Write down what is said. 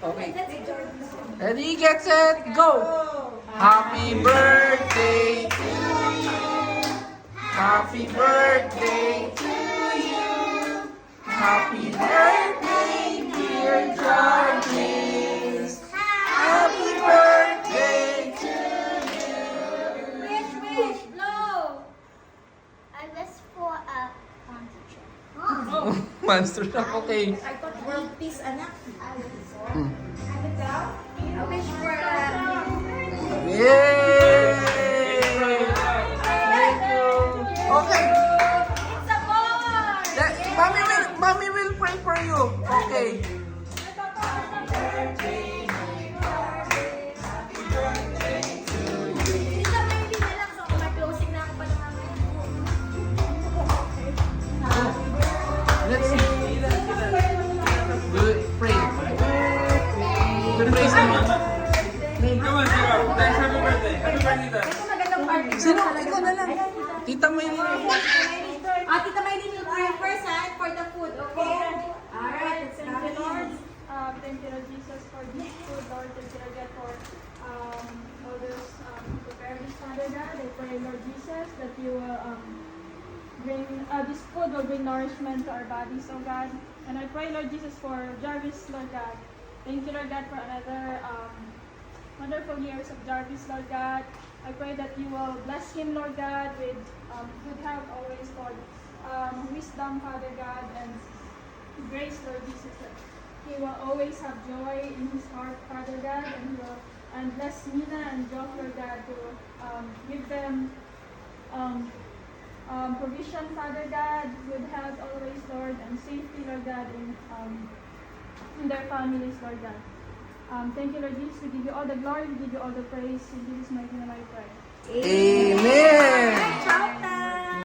Okay. Ready, get set, go! Happy birthday to you. Happy birthday to you. Happy birthday, dear Jarvis. Happy birthday to you. Wish, blow. I wish for a monster. Monster truck, okay. I thought world peace, anak. I wish for. Hmm. I wish for a. Yay! Thank you. Okay. It's a boy. Mommy will pray for you. Okay. Tita Maybe na lang. So, may closing na ako pa ng mga. Let's do it. Pray. Praise the Lord. Come on, Zero. Thanks, happy birthday. Happy birthday, Dad. Ito magandang party. Sino? Ikaw na lang. Tita May. Tita Maylin will pray first, for the food, okay? Alright, let's Thank you, Lord. Thank you, Lord Jesus, for this food, Lord. Thank you, Lord God, for all this prepared this Father God. I pray, Lord Jesus, that you will bring this food will bring nourishment to our bodies, oh God. And I pray, Lord Jesus, for Jarvis, Lord God. Thank you, Lord God, for another wonderful years of Jarvis, Lord God. I pray that you will bless him, Lord God, with good health always, Lord. Wisdom, Father God, and grace, Lord Jesus, that he will always have joy in his heart, Father God, and he will bless Nina and Joff, Lord God, to give them provision, Father God, good health always, Lord, and safety, Lord God, in their families, Lord God. Thank you, Lord Jesus. We give you all the glory, we give you all the praise. In Jesus' mighty name I pray.